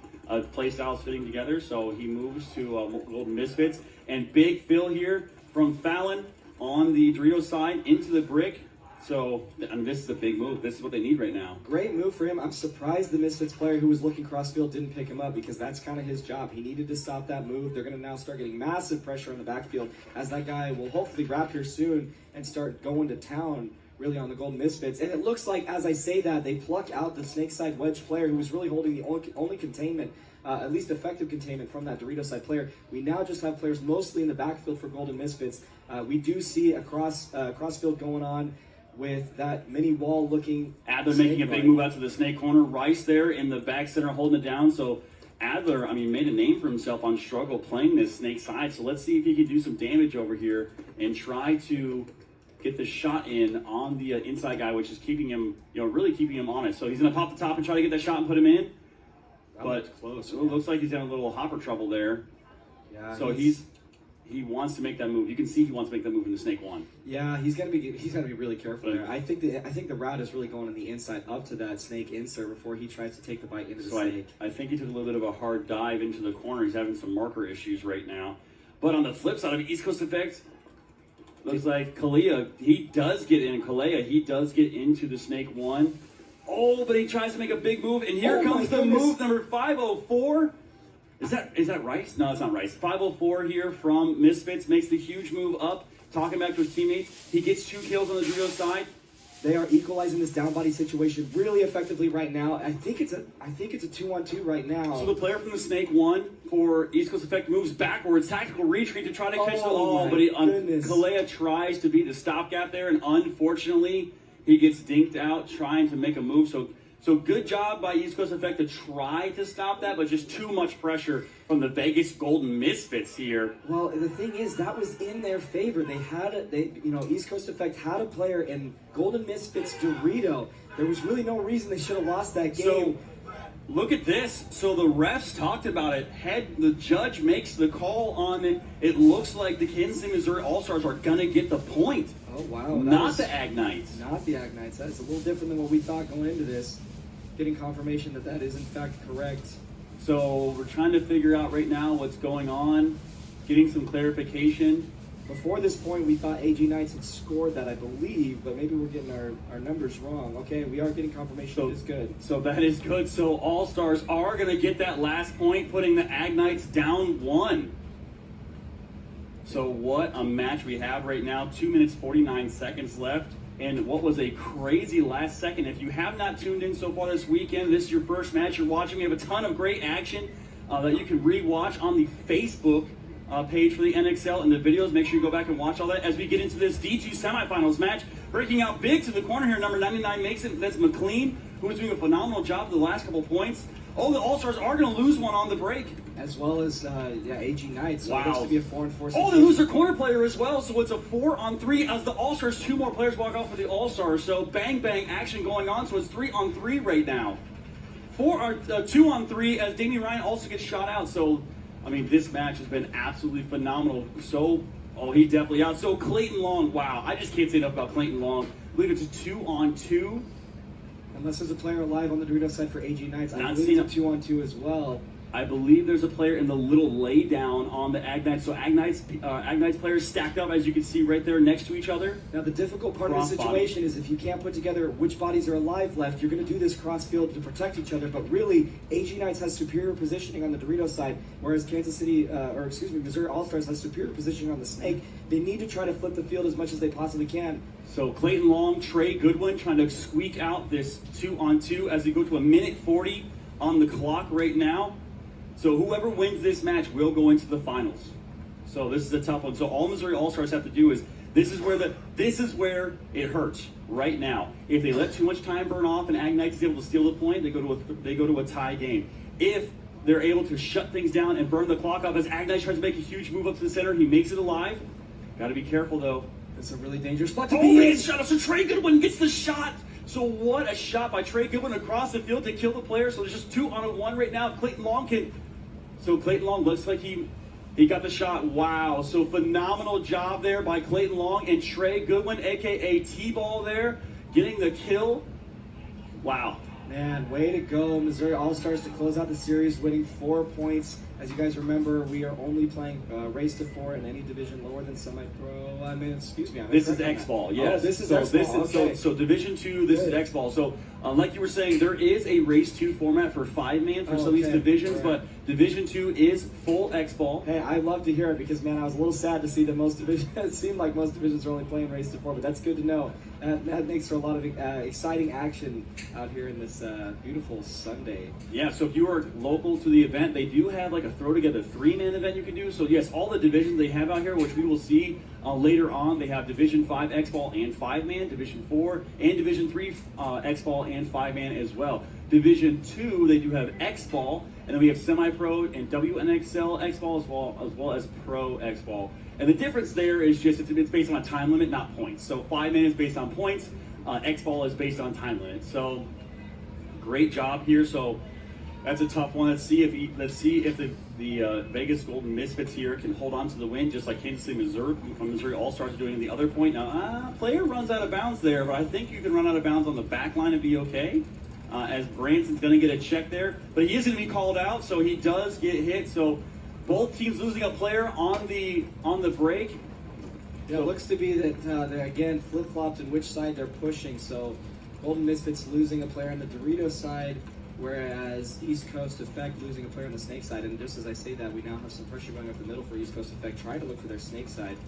play styles fitting together, so he moves to Golden Misfits. And big fill here from Fallon on the Dorito side into the brick. So, and this is a big move. This is what they need right now. Great move for him. I'm surprised the Misfits player who was looking crossfield didn't pick him up, because that's kind of his job. He needed to stop that move. They're going to now start getting massive pressure on the backfield as that guy will hopefully wrap here soon and start going to town really on the Golden Misfits. And it looks like, as I say that, they pluck out the snake side wedge player who was really holding the only containment, at least effective containment from that Dorito side player. We now just have players mostly in the backfield for Golden Misfits. We do see a crossfield going on with that mini wall looking. Adler making a big move out to the snake corner. Rice there in the back center holding it down. So Adler, made a name for himself on Struggle playing this snake side. So let's see if he can do some damage over here and try to get the shot in on the inside guy, which is keeping him, really keeping him honest. So he's going to pop the top and try to get that shot and put him in. But close. It looks like he's having a little hopper trouble there. Yeah. So he wants to make that move. You can see he wants to make that move in the snake one. Yeah, he's gonna be really careful there. I think the route is really going on the inside up to that snake insert before he tries to take the bite into the snake. I think he took a little bit of a hard dive into the corner. He's having some marker issues right now. But on the flip side of East Coast Effect, looks like Kalea, he does get into the snake one. Oh, but he tries to make a big move, and here comes the move number 504. Is that Rice? No, it's not Rice. 504 here from Misfits makes the huge move up, talking back to his teammates. He gets 2 kills on the Dorito side. They are equalizing this down body situation really effectively right now. I think it's a 2-on-2 right now. So the player from the snake one for East Coast Effect moves backwards, tactical retreat to try to catch the ball, but Kalea tries to be the stopgap there, and unfortunately he gets dinked out trying to make a move. So good job by East Coast Effect to try to stop that, but just too much pressure from the Vegas Golden Misfits here. Well, the thing is, that was in their favor. East Coast Effect had a player in Golden Misfits Dorito. There was really no reason they should have lost that game. So look at this. So the refs talked about it. The judge makes the call on it. It looks like the Kansas City, Missouri All-Stars are going to get the point. Oh, wow. Not the Ag Knights. Not the Ag Knights. That's a little different than what we thought going into this. Getting confirmation that is in fact correct. So we're trying to figure out right now what's going on, getting some clarification. Before this point, we thought AG Knights had scored that, I believe, but maybe we're getting our numbers wrong. Okay, we are getting confirmation that is good. So that is good. So All-Stars are going to get that last point, putting the Ag Knights down 1. So what a match we have right now. 2 minutes, 49 seconds left. And what was a crazy last second. If you have not tuned in so far this weekend, this is your first match you're watching. We have a ton of great action that you can re-watch on the Facebook page for the NXL and the videos. Make sure you go back and watch all that as we get into this D2 semifinals match. Breaking out big to the corner here, number 99 makes it. That's McLean, who is doing a phenomenal job for the last couple points. Oh, the All-Stars are going to lose one on the break. As well as, AG Knights. So wow. It looks to be a 4-4 situation. Oh, they lose their corner player as well, so it's a 4-on-3 as the All-Stars, 2 more players walk off for the All-Stars. So bang, bang action going on, so it's 3-on-3 right now. 2-on-3 as Damien Ryan also gets shot out. So, I mean, this match has been absolutely phenomenal. So, oh, he definitely out. So Clayton Long, wow, I just can't say enough about Clayton Long. I believe it's a 2-on-2. Unless there's a player alive on the Dorito side for AG Knights. I Not believe it's a 2-on-2 as well. I believe there's a player in the little laydown on the Ag Knights. So Ag Knights players stacked up, as you can see right there, next to each other. Now the difficult part of the situation is if you can't put together which bodies are alive left, you're going to do this cross field to protect each other. But really, AG Knights has superior positioning on the Dorito side, whereas Missouri All-Stars has superior positioning on the Snake. They need to try to flip the field as much as they possibly can. So Clayton Long, Trey Goodwin trying to squeak out this 2-on-2 as we go to a minute 40 on the clock right now. So whoever wins this match will go into the finals. So this is a tough one. So all Missouri All-Stars have to do is this is where it hurts right now. If they let too much time burn off and Ag Knights is able to steal the point, they go to a tie game. If they're able to shut things down and burn the clock up as Ag Knights tries to make a huge move up to the center, he makes it alive. Got to be careful though. It's a really dangerous spot to be in. Shot up. So Trey Goodwin gets the shot. So what a shot by Trey Goodwin across the field to kill the player. So there's just 2-on-1 right now. Clayton Long can. So Clayton Long looks like he got the shot. Wow. So phenomenal job there by Clayton Long and Trey Goodwin, a.k.a. T-Ball there, getting the kill. Wow. Man, way to go, Missouri All-Stars to close out the series, winning 4 points. As you guys remember, we are only playing Race to 4 in any division lower than semi-pro. This is X-Ball, yes. Oh, this is X-Ball, okay. So Division 2, this is X-Ball. So like you were saying, there is a Race 2 format for 5-man for some of these divisions, but Division 2 is full X-Ball. Hey, I love to hear it because, man, I was a little sad to see that most divisions, it seemed like most divisions are only playing Race to 4, but that's good to know. That makes for a lot of exciting action out here in this beautiful Sunday. Yeah, so if you are local to the event, they do have like a throw together 3-man event you can do. So yes, all the divisions they have out here, which we will see later on, they have Division 5 X-Ball and 5-man, Division 4 and Division 3 X-Ball and 5-man as well. Division 2, they do have X-Ball, and then we have Semi-Pro and WNXL X-Ball as well as Pro X-Ball. And the difference there is just it's based on a time limit, not points. So 5-man is based on points, X-Ball is based on time limit. So great job here. So that's a tough one. Let's see if the Vegas Golden Misfits here can hold on to the win, just like Kansas City, Missouri All-Stars are doing at the other point. Now, player runs out of bounds there, but I think you can run out of bounds on the back line and be okay. As Branson's going to get a check there, but he is going to be called out, so he does get hit. So both teams losing a player on the break. Yeah, it looks to be that they're again flip-flopped in which side they're pushing. So Golden Misfits losing a player on the Dorito side, whereas East Coast Effect losing a player on the Snake side. And just as I say that, we now have some pressure going up the middle for East Coast Effect, trying to look for their Snake side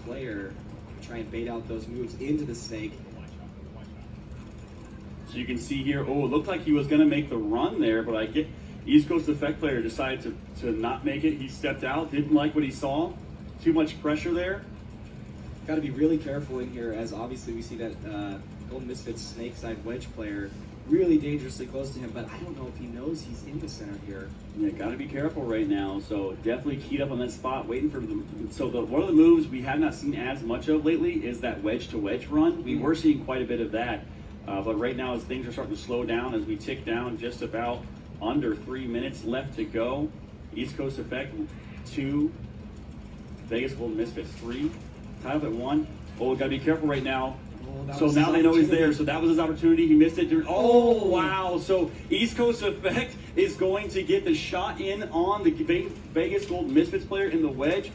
player, try and bait out those moves into the Snake. So you can see here, oh, it looked like he was going to make the run there, but I get East Coast Effect player decided to not make it. He stepped out, didn't like what he saw. Too much pressure there. Got to be really careful in here, as obviously we see that Golden Misfits Snake side wedge player really dangerously close to him, but I don't know if he knows he's in the center here. Yeah, got to be careful right now. So definitely keyed up on that spot, waiting for them. So one of the moves we have not seen as much of lately is that wedge to wedge run. We were seeing quite a bit of that. But right now, as things are starting to slow down, as we tick down just about under 3 minutes left to go. East Coast Effect 2, Vegas Golden Misfits 3, tied up at 1. Oh, got to be careful right now. So now they know he's there. So that was his opportunity. He missed it. Oh, wow. So East Coast Effect is going to get the shot in on the Vegas Golden Misfits player in the wedge.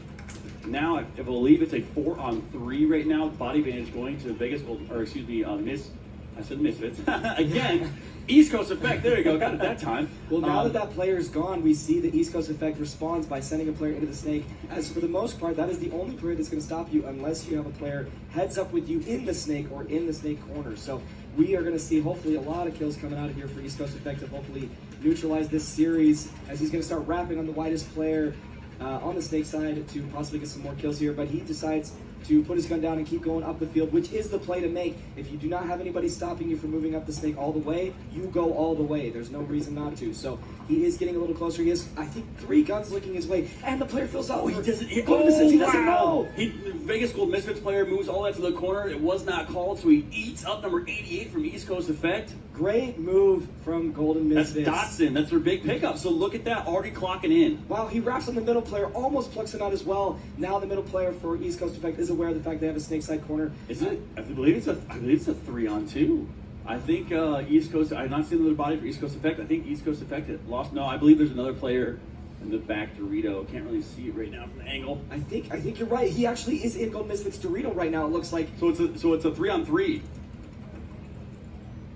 now I believe it's a 4-on-3 right now. Body advantage going to Vegas Gold, or excuse me, I said Misfits. Again, East Coast Effect. There you go. Got it that time. Well, now that player's gone, we see the East Coast Effect responds by sending a player into the snake. As for the most part, that is the only player that's going to stop you unless you have a player heads up with you in the snake or in the snake corner. So we are going to see hopefully a lot of kills coming out of here for East Coast Effect to hopefully neutralize this series, as he's going to start wrapping on the widest player on the snake side to possibly get some more kills here. But he decides to put his gun down and keep going up the field, which is the play to make. If you do not have anybody stopping you from moving up the snake all the way, you go all the way. There's no reason not to. So he is getting a little closer. He is, I think, 3 guns looking his way, and the player feels out. Oh, he doesn't. He doesn't wow. know. Vegas Gold Misfits player moves all the way to the corner. It was not called, so he eats up number 88 from East Coast Effect. Great move from Golden Misfits. That's Dotson. That's their big pickup. So look at that, already clocking in. Wow, he wraps on the middle player, almost plucks him out as well. Now the middle player for East Coast Effect is aware of the fact they have a snake side corner. Is it? I believe it's a 3-on-2. I think East Coast. I've not seen another body for East Coast Effect. I think East Coast Effect had lost. No, I believe there's another player in the back. Dorito. Can't really see it right now from the angle. I think you're right. He actually is in Golden Misfits Dorito right now. It looks like. So it's a 3-on-3.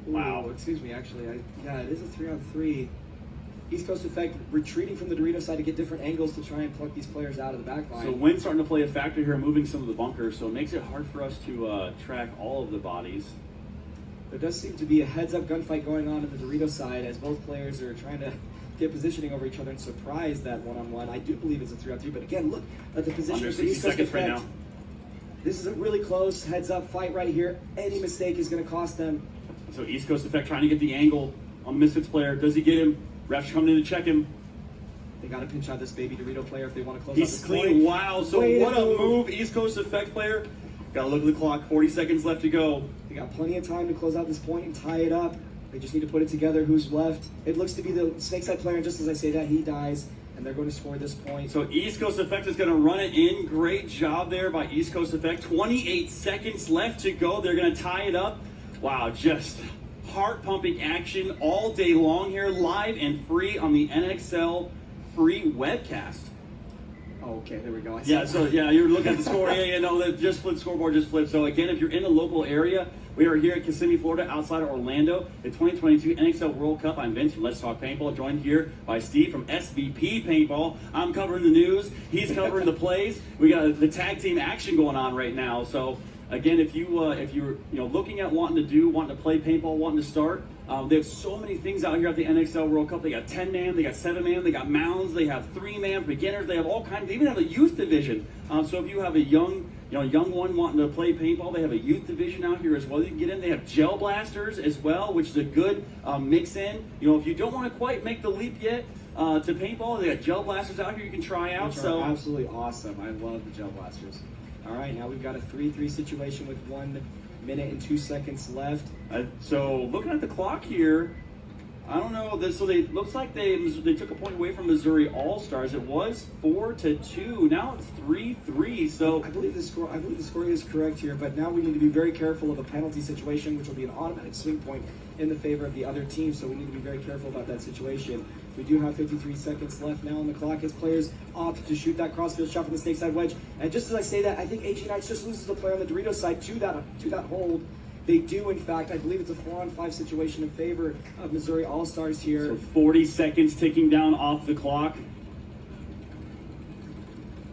Wow. Ooh, excuse me. Actually, yeah, it is a 3-on-3. East Coast Effect retreating from the Dorito side to get different angles to try and pluck these players out of the back line. So wind's starting to play a factor here, moving some of the bunkers, so it makes it hard for us to track all of the bodies. There does seem to be a heads-up gunfight going on the Dorito side as both players are trying to get positioning over each other and surprise that one-on-one. I do believe it's a 3-on-3, but again, look at the position of the East Coast Effect. Right now. This is a really close heads-up fight right here. Any mistake is going to cost them. So East Coast Effect trying to get the angle on the Misfits player. Does he get him? Ref's coming in to check him. They got to pinch out this baby Dorito player if they want to close out He's this clean. point. Wow. So what a move, East Coast Effect player. Got to look at the clock. 40 seconds left to go. They got plenty of time to close out this point and tie it up. They just need to put it together. Who's left? It looks to be the snake side player, and just as I say that, he dies, and they're going to score this point. So East Coast Effect is going to run it in. Great job there by East Coast Effect. 28 seconds left to go. They're going to tie it up. Wow, just heart-pumping action all day long here, live and free on the NXL free webcast. Oh, okay, there we go. You're looking at the score. No, that just flipped, scoreboard just flipped. So again, if you're in the local area, we are here at Kissimmee, Florida, outside of Orlando, the 2022 NXL World Cup. I'm Vince from Let's Talk Paintball, joined here by Steve from SVP Paintball. I'm covering the news. He's covering the plays. We got the tag team action going on right now. So again, if you're looking at wanting to play paintball, wanting to start, they have so many things out here at the NXL World Cup. They got 10-man, they got 7-man, they got mounds, they have 3-man beginners, they have all kinds. They even have a youth division. So if you have a young one wanting to play paintball, they have a youth division out here as well. You can get in. They have gel blasters as well, which is a good mix in. If you don't want to quite make the leap yet to paintball, they got gel blasters out here you can try out. Which are absolutely awesome. I love the gel blasters. All right, now we've got a 3-3 situation with 1 minute and 2 seconds left. So looking at the clock here, I don't know. So looks like they took a point away from Missouri Allstars. It was 4-2. Now it's 3-3. So I believe the score is correct here, but now we need to be very careful of a penalty situation, which will be an automatic swing point in the favor of the other team. So we need to be very careful about that situation. We do have 53 seconds left now on the clock as players opt to shoot that crossfield shot from the snake side wedge. And just as I say that, I think AG Knights just loses the player on the Dorito side to that hold. They do, in fact. I believe it's a 4-on-5 situation in favor of Missouri All-Stars here. So 40 seconds ticking down off the clock.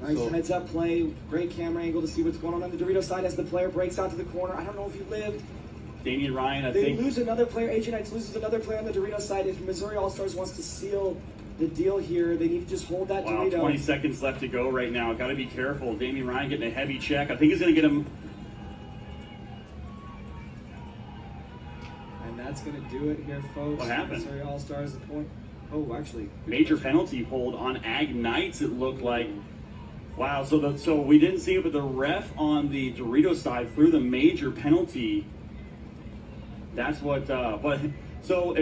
Nice heads-up play. Great camera angle to see what's going on the Dorito side as the player breaks out to the corner. I don't know if he lived. Damian Ryan, They lose another player. AG Knights loses another player on the Dorito side. If Missouri All-Stars wants to seal the deal here, they need to just hold that Dorito. 20 seconds left to go right now. Got to be careful. Damian Ryan getting a heavy check. I think he's going to get him. And that's going to do it here, folks. What happened? Missouri All-Stars, the point. Oh, actually. Major penalty hold on Ag Knights, it looked like. Wow, so we didn't see it, but the ref on the Dorito side threw the major penalty. That's what, so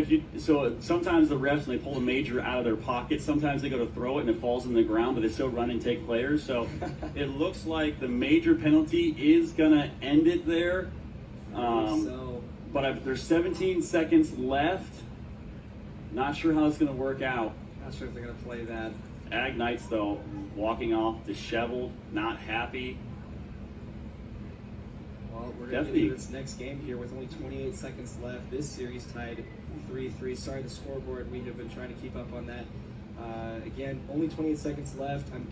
sometimes the refs, when they pull a major out of their pocket, sometimes they go to throw it and it falls in the ground, but they still run and take players. So it looks like the major penalty is gonna end it there. But there's 17 seconds left. Not sure how it's gonna work out. Not sure if they're going to play that. Ag Knights, though, walking off disheveled, not happy. Well, we're going to get into this next game here with only 28 seconds left. This series tied 3-3. Sorry, the scoreboard. We have been trying to keep up on that. Again, only 28 seconds left. I'm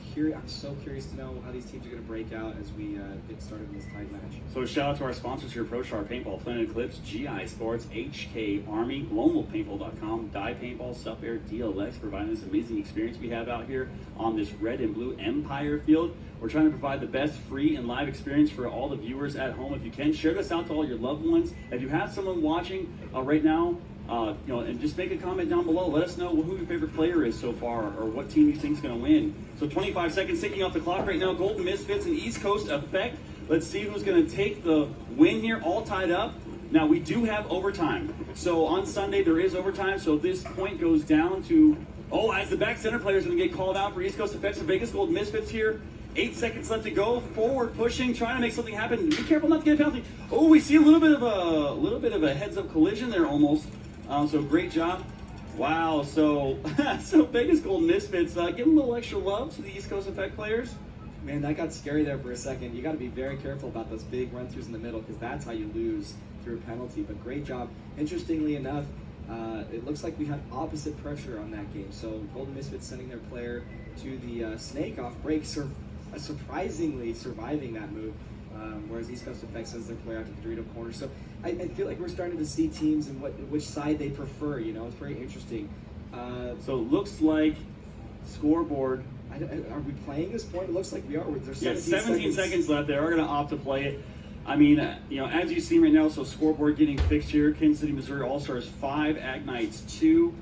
so curious to know how these teams are going to break out as we get started in this tied match. So shout out to our sponsors here, ProStar Paintball, Planet Eclipse, GI Sports, HK Army, GlobalPaintball.com, Dye Paintball, Sup Air, DLX, providing this amazing experience we have out here on this red and blue Empire field. We're trying to provide the best free and live experience for all the viewers at home. If you can, share this out to all your loved ones. If you have someone watching right now, and just make a comment down below. Let us know who your favorite player is so far, or what team you think is going to win. So 25 seconds ticking off the clock right now. Golden Misfits and East Coast Effect. Let's see who's going to take the win here. All tied up. Now we do have overtime. So on Sunday there is overtime. So this point goes down to as the back center player is going to get called out for East Coast Effects and Vegas Golden Misfits here. 8 seconds left to go. Forward pushing, trying to make something happen. Be careful not to get a penalty. Oh, we see a little bit of a heads-up collision there almost. So great job. Wow. So Vegas Golden Misfits give a little extra love to the East Coast Effect players. Man, that got scary there for a second. You got to be very careful about those big run-throughs in the middle because that's how you lose through a penalty. But great job. Interestingly enough, it looks like we had opposite pressure on that game. So Golden Misfits sending their player to the snake off break, surprisingly surviving that move. Whereas East Coast Effect sends their player out to the Dorito corner. So I feel like we're starting to see teams and which side they prefer. It's very interesting. So it looks like scoreboard. Are we playing this point? It looks like we are. There's 17 seconds left. They are going to opt to play it. I mean, as you see right now, so scoreboard getting fixed here. Kansas City, Missouri Allstars 5, Ag Knights 2.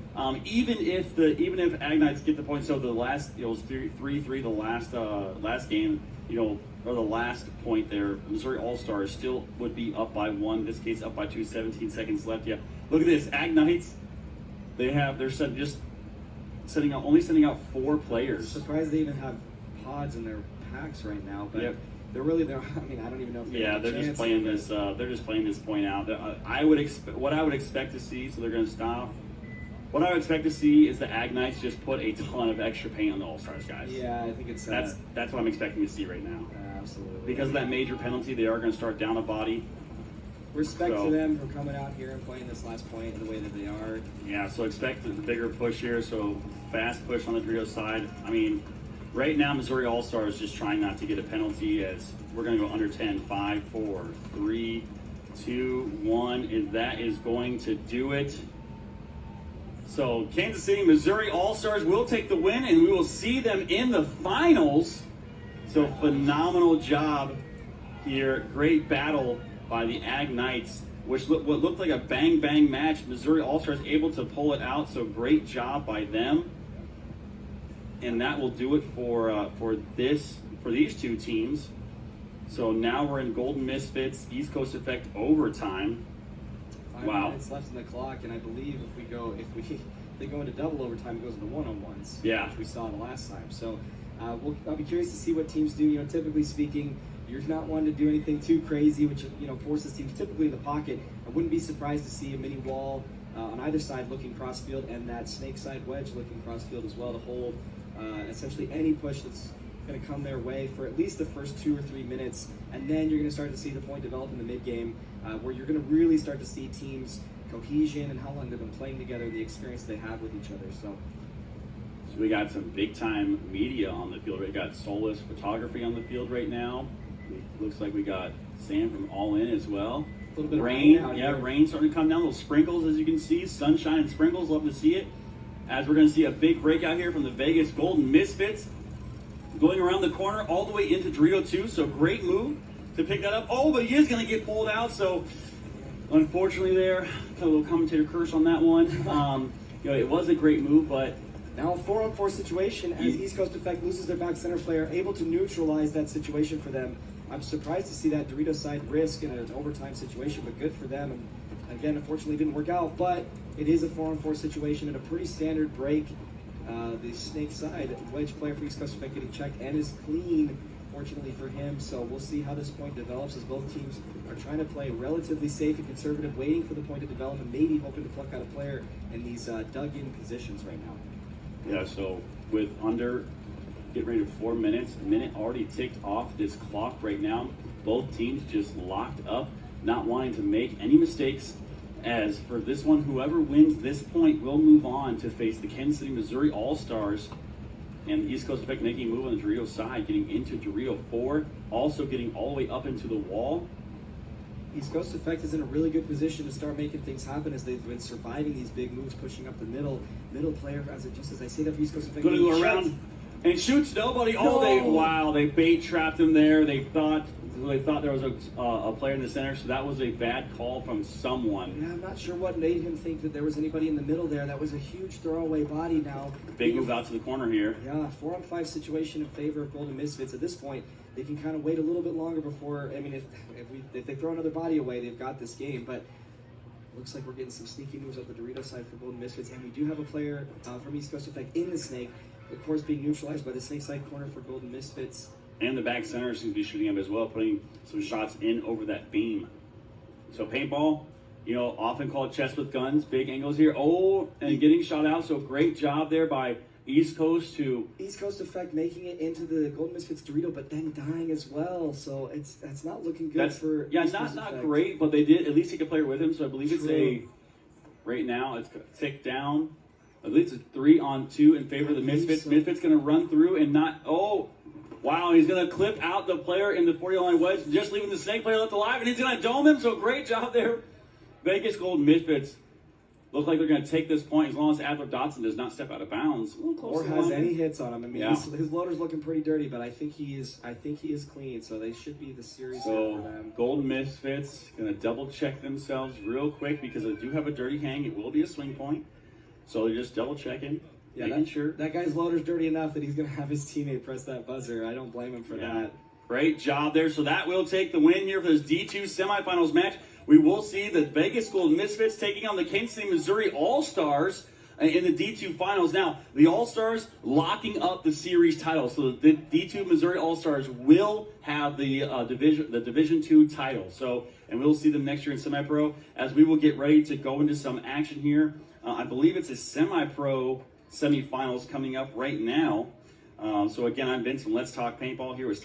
Even if Ag Knights get the point, so the last it was 3-3 the last game, or the last point there, Missouri All-Stars still would be up by 1. In this case, up by 2, 17 seconds left. Yeah, look at this. Ag Knights, they're only sending out 4 players. I'm surprised they even have pods in their packs right now, but yep. They're I mean, I don't even know if they're just playing this. They're just playing this point out. What I would expect to see. So they're going to stop. What I would expect to see is the Ag Knights just put a ton of extra paint on the All-Stars guys. Yeah, I think it's that's what I'm expecting to see right now. Absolutely. Because of that major penalty, they are going to start down a body. Respect to them for coming out here and playing this last point the way that they are. Yeah, so expect the bigger push here. So fast push on the Dorito side. I mean, right now Missouri All-Stars just trying not to get a penalty as we're going to go under 10. 5, 4, 3, 2, 1, and that is going to do it. So Kansas City, Missouri All-Stars will take the win, and we will see them in the finals. So phenomenal job here. Great battle by the Ag Knights, which what looked like a bang-bang match. Missouri All-Stars able to pull it out, so great job by them. And that will do it for these two teams. So now we're in Golden Misfits, East Coast Effect overtime. 5 minutes left in the clock, and I believe if they go into double overtime, it goes into one-on-ones. Yeah, which we saw the last time. So I'll be curious to see what teams do. Typically speaking, you're not one to do anything too crazy, which forces teams typically in the pocket. I wouldn't be surprised to see a mini wall on either side looking cross field, and that snake side wedge looking cross field as well to hold essentially any push that's going to come their way for at least the first 2 or 3 minutes, and then you're going to start to see the point develop in the mid game, where you're going to really start to see teams cohesion and how long they've been playing together, the experience they have with each other. So we got some big time media on the field. We got Solus Photography on the field right now. Looks like we got Sam from All In as well. A little bit of rain. Rain starting to come down. Little sprinkles, as you can see. Sunshine and sprinkles. Love to see it. As we're going to see a big breakout here from the Vegas Golden Misfits. Going around the corner all the way into Dorito 2. So great move to pick that up. Oh, but he is going to get pulled out. So unfortunately there, kind of a little commentator curse on that one. It was a great move, but now a 4-on-4 situation as East Coast Effect loses their back center player, able to neutralize that situation for them. I'm surprised to see that Dorito side risk in an overtime situation, but good for them. And again, unfortunately, didn't work out, but it is a 4-on-4 situation and a pretty standard break. The snake side wedge player for East Coast Effect getting checked and is clean, fortunately for him. So we'll see how this point develops as both teams are trying to play relatively safe and conservative, waiting for the point to develop and maybe hoping to pluck out a player in these dug-in positions right now. Yeah, so with getting ready to 4 minutes. A minute already ticked off this clock right now. Both teams just locked up, not wanting to make any mistakes. As for this one, whoever wins this point will move on to face the Kansas City, Missouri All-Stars. And the East Coast Effect making a move on the Dorito side, getting into Dorito 4, also getting all the way up into the wall. East Coast Effect is in a really good position to start making things happen as they've been surviving these big moves, pushing up the middle player. Just as I say that for East Coast Effect, Going to go around and shoots nobody. No. They bait trapped him there. They thought there was a player in the center, so that was a bad call from someone. Yeah, I'm not sure what made him think that there was anybody in the middle there. That was a huge throwaway body now. Big move out to the corner here. Yeah, 4-on-5 situation in favor of Golden Misfits. At this point, they can kind of wait a little bit longer before, I mean, if they throw another body away, they've got this game. But looks like we're getting some sneaky moves up the Dorito side for Golden Misfits. And we do have a player from East Coast Effect in the Snake. Of course, being neutralized by the Snake side corner for Golden Misfits. And the back center seems to be shooting up as well, putting some shots in over that beam. So paintball, often called chess with guns, big angles here. Oh, and getting shot out. So great job there by East Coast Effect making it into the Golden Misfits Dorito, but then dying as well. So that's not looking good for East Coast not Effect. great, but they did at least take a player with him. So I believe right now it's ticked down. I believe it's a 3-on-2 in favor of the Misfits. So. Misfits going to run through and wow, he's going to clip out the player in the 40-line wedge, just leaving the Snake player left alive, and he's going to dome him, so great job there. Vegas Golden Misfits look like they're going to take this point as long as Adler Dotson does not step out of bounds. Or has any hits on him. I mean, Yeah. his loader's looking pretty dirty, but I think he is clean, so they should be the series here So for them. Golden Misfits going to double-check themselves real quick because they do have a dirty hang. It will be a swing point. So they're just double-checking. Yeah, making sure. that guy's loader's dirty enough that he's going to have his teammate press that buzzer. I don't blame him for that. Great job there. So that will take the win here for this D2 semifinals match. We will see the Vegas Golden Misfits taking on the Kansas City, Missouri All-Stars in the D2 finals. Now, the All-Stars locking up the series title. So the D2 Missouri All-Stars will have the Division II title. So, and we'll see them next year in semi-pro as we will get ready to go into some action here. I believe it's a semi-pro semifinals coming up right now. So again, I'm Vince from Let's Talk Paintball here with Steve.